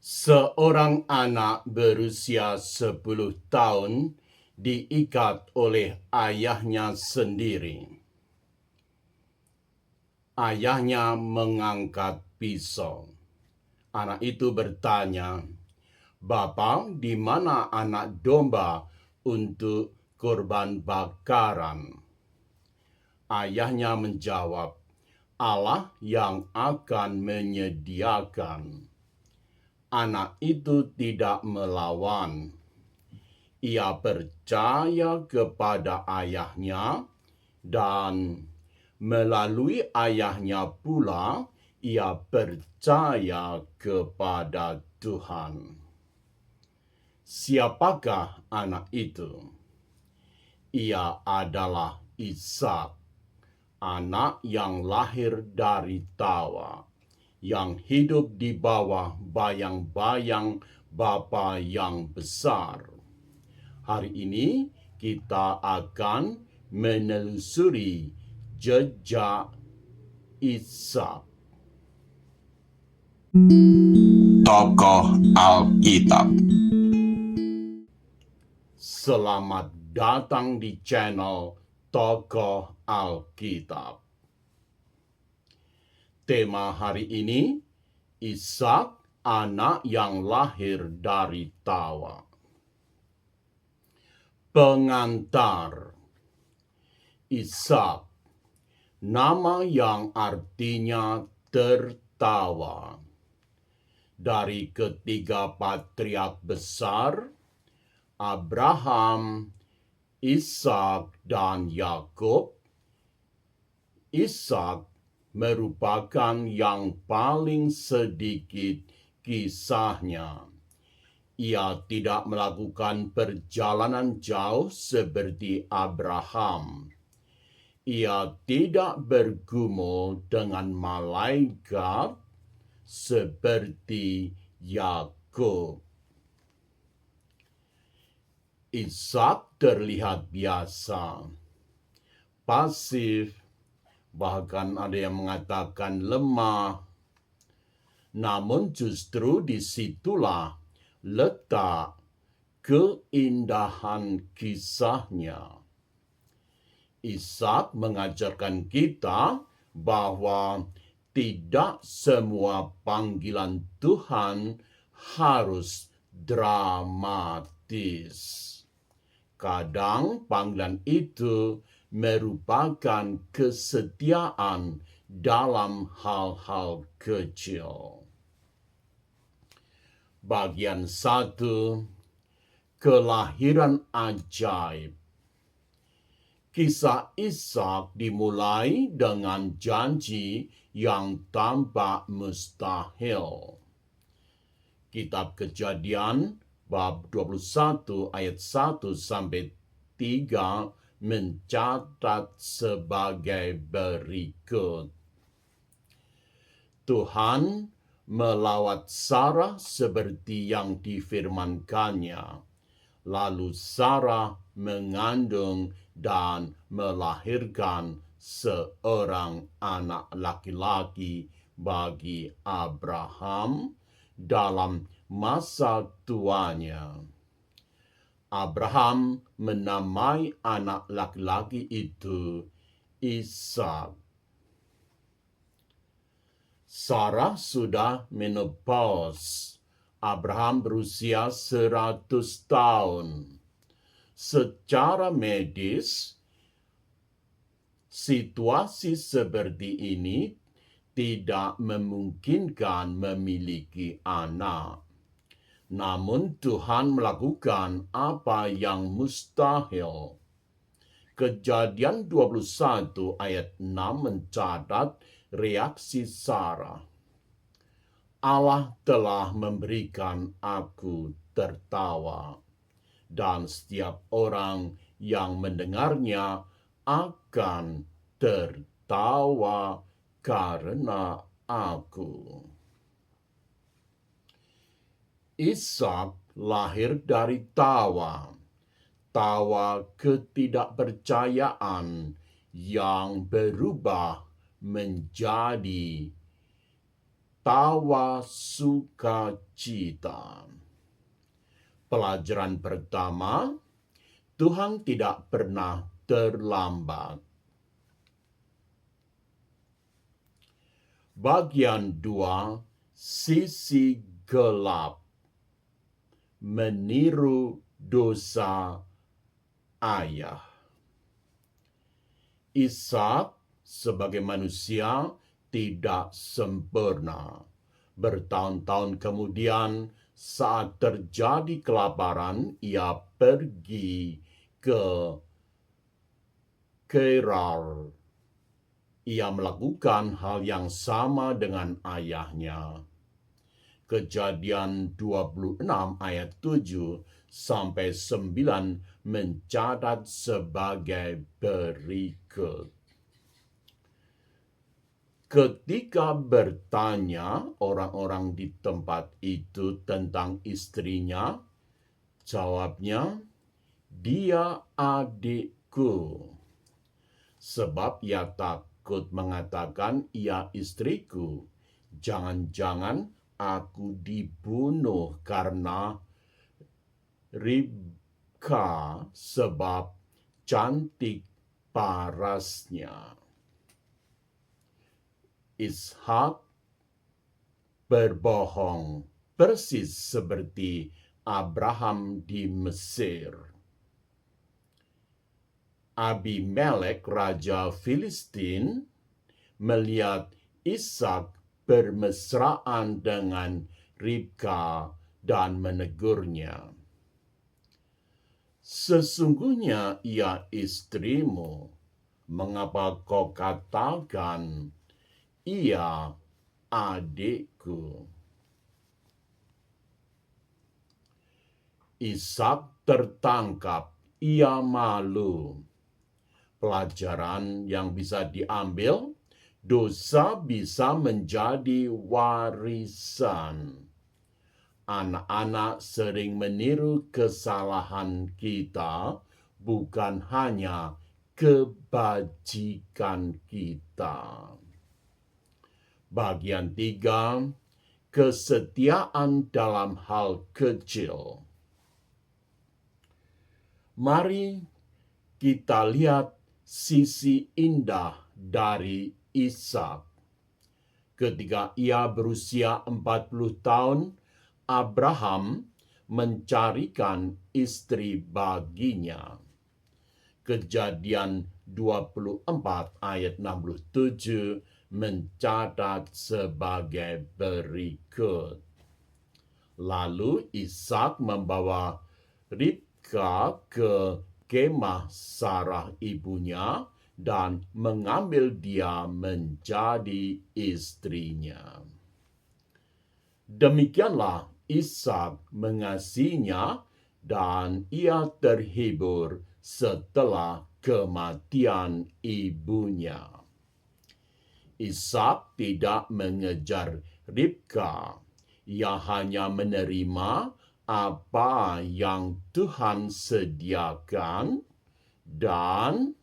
Seorang anak berusia 10 tahun diikat oleh ayahnya sendiri. Ayahnya mengangkat pisau. Anak itu bertanya, "Bapa, di mana anak domba untuk korban bakaran?" Ayahnya menjawab, "Allah yang akan menyediakan." Anak itu tidak melawan. Ia percaya kepada ayahnya dan melalui ayahnya pula ia percaya kepada Tuhan. Siapakah anak itu? Ia adalah Ishak, anak yang lahir dari tawa, yang hidup di bawah bayang-bayang Bapa yang besar. Hari ini kita akan menelusuri jejak Ishak. Tokoh Alkitab. Selamat datang di channel Tokoh Alkitab. Tema hari ini, Ishak, anak yang lahir dari tawa. Pengantar. Ishak, nama yang artinya tertawa. Dari ketiga patriark besar, Abraham, Ishak, dan Yakub, Ishak merupakan yang paling sedikit kisahnya. Ia tidak melakukan perjalanan jauh seperti Abraham. Ia tidak bergumul dengan malaikat seperti Yakub. Ishak terlihat biasa, pasif, bahkan ada yang mengatakan lemah. Namun justru disitulah letak keindahan kisahnya. Ishak mengajarkan kita bahwa tidak semua panggilan Tuhan harus dramatis. Kadang panggilan itu merupakan kesetiaan dalam hal-hal kecil. Bagian 1, kelahiran ajaib. Kisah Ishak dimulai dengan janji yang tampak mustahil. Kitab Kejadian bab 21 ayat 1 sampai 3 mencatat sebagai berikut. Tuhan melawat Sarah seperti yang difirmankannya. Lalu Sarah mengandung dan melahirkan seorang anak laki-laki bagi Abraham dalam masa tuanya. Abraham menamai anak laki-laki itu Ishak. Sarah sudah menopause. Abraham berusia 100 tahun. Secara medis, situasi seperti ini tidak memungkinkan memiliki anak. Namun Tuhan melakukan apa yang mustahil. Kejadian 21 ayat 6 mencatat reaksi Sarah. Allah telah memberikan aku tertawa, dan setiap orang yang mendengarnya akan tertawa karena aku. Ishak lahir dari tawa ketidakpercayaan yang berubah menjadi tawa sukacita. Pelajaran pertama, Tuhan tidak pernah terlambat. Bagian 2, sisi gelap. Meniru dosa ayah. Ishak sebagai manusia tidak sempurna. Bertahun-tahun kemudian, saat terjadi kelaparan, ia pergi ke Gerar. Ia melakukan hal yang sama dengan ayahnya. Kejadian 26 ayat 7 sampai 9 mencatat sebagai berikut. Ketika bertanya orang-orang di tempat itu tentang istrinya, jawabnya, "Dia adikku." Sebab ia takut mengatakan, "Ia istriku." Jangan-jangan aku dibunuh karena Ribka sebab cantik parasnya. Ishak berbohong persis seperti Abraham di Mesir. Abimelek, raja Filistin, melihat Ishak bermesraan dengan Ribka dan menegurnya. "Sesungguhnya ia istrimu, mengapa kau katakan, ia adikku?" Ishak tertangkap, ia malu. Pelajaran yang bisa diambil, dosa bisa menjadi warisan. Anak-anak sering meniru kesalahan kita, bukan hanya kebajikan kita. Bagian 3, kesetiaan dalam hal kecil. Mari kita lihat sisi indah dari Ishak. Ketika ia berusia 40 tahun, Abraham mencarikan istri baginya. Kejadian 24 ayat 67 mencatat sebagai berikut. Lalu Ishak membawa Ribka ke kemah Sarah ibunya dan mengambil dia menjadi istrinya. Demikianlah Ishak mengasihinya dan ia terhibur setelah kematian ibunya. Ishak tidak mengejar Ribka. Ia hanya menerima apa yang Tuhan sediakan dan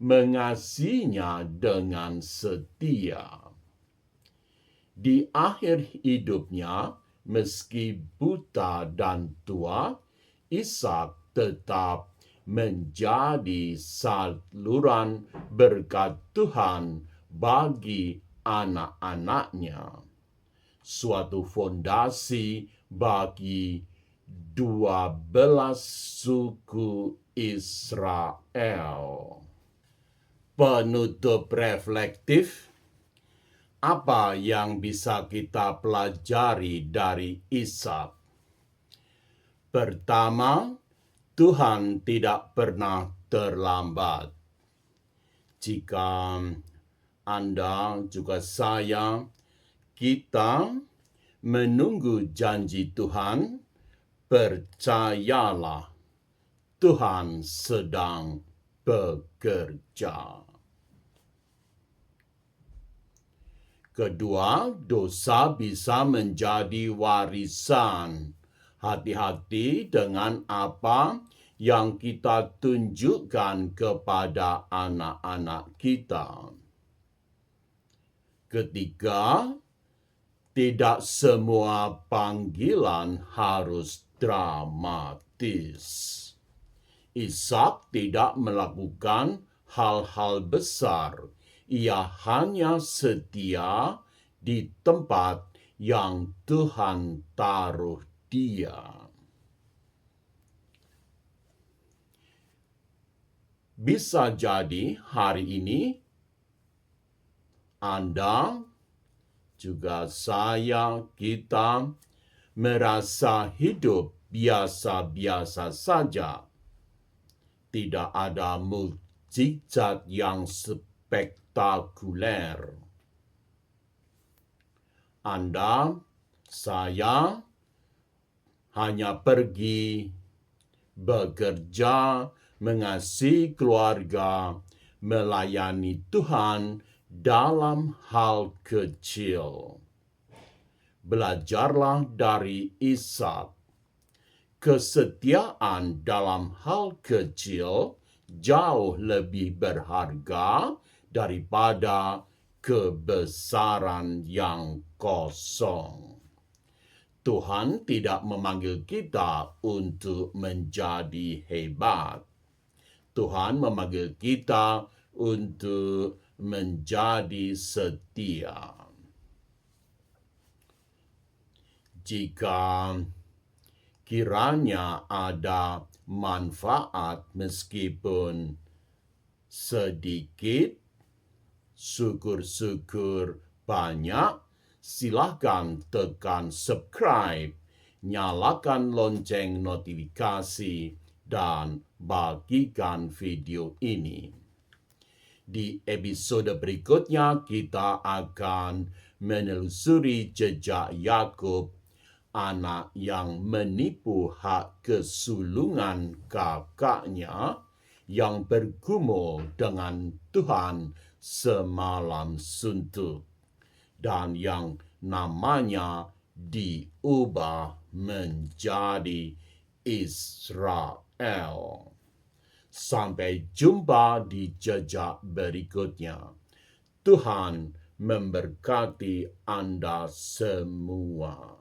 mengasihinya dengan setia. Di akhir hidupnya, meski buta dan tua, Ishak tetap menjadi saluran berkat Tuhan bagi anak-anaknya. Suatu fondasi bagi 12 suku Israel. Penutup reflektif, apa yang bisa kita pelajari dari Ishak? Pertama, Tuhan tidak pernah terlambat. Jika Anda juga saya, kita menunggu janji Tuhan, percayalah Tuhan sedang bekerja. Kedua, dosa bisa menjadi warisan. Hati-hati dengan apa yang kita tunjukkan kepada anak-anak kita. Ketiga, Tidak semua panggilan harus dramatis. Ishak tidak melakukan hal-hal besar. Ia hanya setia di tempat yang Tuhan taruh dia. Bisa jadi hari ini Anda, juga saya, kita merasa hidup biasa-biasa saja. Tidak ada mukjizat yang spektakuler. Anda, saya hanya pergi bekerja, mengasihi keluarga, melayani Tuhan dalam hal kecil. Belajarlah dari Ishak. Kesetiaan dalam hal kecil jauh lebih berharga daripada kebesaran yang kosong. Tuhan tidak memanggil kita untuk menjadi hebat. Tuhan memanggil kita untuk menjadi setia. Jika kiranya ada manfaat meskipun sedikit, syukur-syukur banyak, silakan tekan subscribe, nyalakan lonceng notifikasi, dan bagikan video ini. Di episode berikutnya kita akan menelusuri jejak Yakub, anak yang menipu hak kesulungan kakaknya yang bergumul dengan Tuhan semalam suntuk, dan yang namanya diubah menjadi Israel. Sampai jumpa di jejak berikutnya. Tuhan memberkati Anda semua.